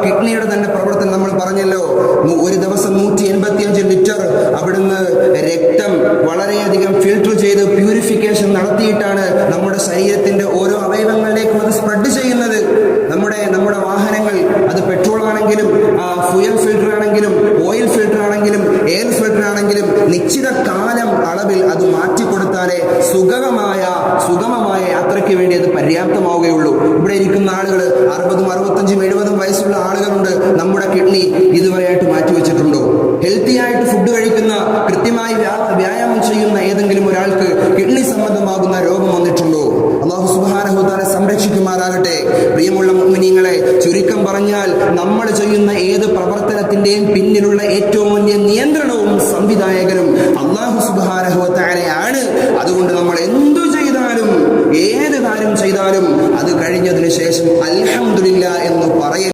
കിഡ്നിയുടെ തന്നെ പ്രവർത്തനം നമ്മൾ പറഞ്ഞല്ലോ. ഒരു ദിവസം 185 ലിറ്റർ അവിടുന്ന് രക്തം വളരെയധികം ഫിൽട്ടർ ചെയ്ത് പ്യൂരിഫിക്കേഷൻ നടത്തിയിട്ടാണ് നമ്മുടെ ശരീരത്തിന്റെ ഓരോ അവയവങ്ങളിലേക്കും അത് സ്പ്രെഡ് ചെയ്യുന്നത്. നമ്മുടെ വാഹനങ്ങൾ, അത് പെട്രോൾ ആണെങ്കിലും ഫ്യൂൽ ഫിൽട്ടർ ആണെങ്കിലും ഓയിൽ ഫിൽട്ടർ ആണെങ്കിലും എയർ ഫിൽട്ടർ ആണെങ്കിലും നിശ്ചിത കാലം അളവിൽ അത് മാറ്റിക്കൊടുത്താലേ സുഗമമായ യാത്രയ്ക്ക് വേണ്ടി അത് പര്യാപ്തമാവുകയുള്ളൂ. ഇവിടെ ഇരിക്കുന്ന ആളുകൾ 60, 65, 70 വയസ്സുള്ള ആളുകളുണ്ട്. നമ്മുടെ കിഡ്നി ഇതുവരെയായിട്ട് മാറ്റിവെച്ചിട്ടുണ്ടോ? ഹെൽത്തി ആയിട്ട് ഫുഡ് കഴിക്കുന്ന, കൃത്യമായി വ്യായാമം ചെയ്യുന്ന ഏതെങ്കിലും ഒരാൾക്ക് കിഡ്നി സംബന്ധമാകുന്ന രോഗം വന്നിട്ടുണ്ടോ? അല്ലാഹു സുബ്ഹാനഹു വ തആല സംരക്ഷിക്കുമാറാകട്ടെ. പ്രിയമുള്ള മുഅ്മിനീങ്ങളെ, ചുരുക്കം പറഞ്ഞാൽ നമ്മൾ ചെയ്യുന്ന ഏത് പ്രവർത്തനത്തിന്റെയും പിന്നിലുള്ള ഏറ്റവും വലിയ നിയന്ത്രണവും സംവിധായകനും അല്ലാഹു സുബ്ഹാനഹു വ തആലയാണ്. അതുകൊണ്ട് നമ്മൾ എന്തു ചെയ്താലും, ഏത് കാര്യം ചെയ്താലും അത് കഴിഞ്ഞതിന് ശേഷം അൽഹംദുലില്ലാ എന്ന് പറയൽ